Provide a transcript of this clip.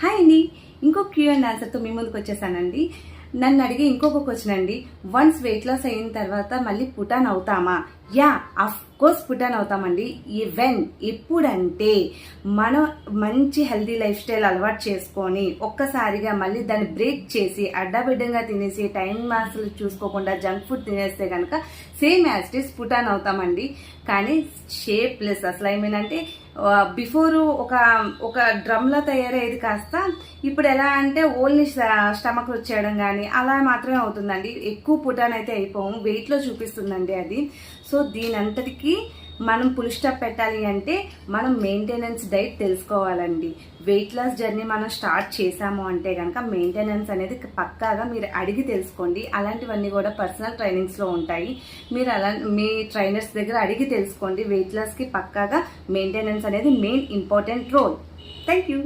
Hi అండి, ఇంకో Q and ఆన్సర్తో మీ ముందుకు వచ్చేసానండి. నన్ను అడిగి ఇంకొక క్వశ్చన్ అండి. వన్స్ వెయిట్ లాస్ అయిన తర్వాత మళ్ళీ పుటాన్ అవుతామా? యా, అఫ్ కోర్స్ పుటాన్ అవుతామండి. ఈవెన్ ఎప్పుడంటే మనం మంచి హెల్దీ లైఫ్ స్టైల్ అలవాటు చేసుకొని ఒక్కసారిగా మళ్ళీ దాన్ని బ్రేక్ చేసి అడ్డాబిడ్డంగా తినేసి టైం మాస్లు చూసుకోకుండా జంక్ ఫుడ్ తినేస్తే కనుక సేమ్ యాజ్ ఇట్ ఈస్ పుటాన్ అవుతామండి. కానీ షేప్ లెస్ అసలు ఏమేనంటే బిఫోర్ ఒక డ్రమ్లా తయారయ్యేది కాస్త ఇప్పుడు ఎలా అంటే ఓన్లీ స్టమక్ వచ్చేయడం కానీ అలా మాత్రమే అవుతుందండి. ఎక్కువ పుటాన్ అయితే అయిపోము, వెయిట్లో చూపిస్తుందండి అది. సో దీని అంతటికీ మనం ఫుల్ స్టాప్ పెట్టాలి అంటే మనం మెయింటెనెన్స్ డైట్ తెలుసుకోవాలండి. వెయిట్ లాస్ జర్నీ మనం స్టార్ట్ చేసాము అంటే కనుక మెయింటెనెన్స్ అనేది పక్కాగా మీరు అడిగి తెలుసుకోండి. అలాంటివన్నీ కూడా పర్సనల్ ట్రైనింగ్స్లో ఉంటాయి. మీరు మీ ట్రైనర్స్ దగ్గర అడిగి తెలుసుకోండి. వెయిట్ లాస్కి పక్కాగా మెయింటెనెన్స్ అనేది main important role. Thank you.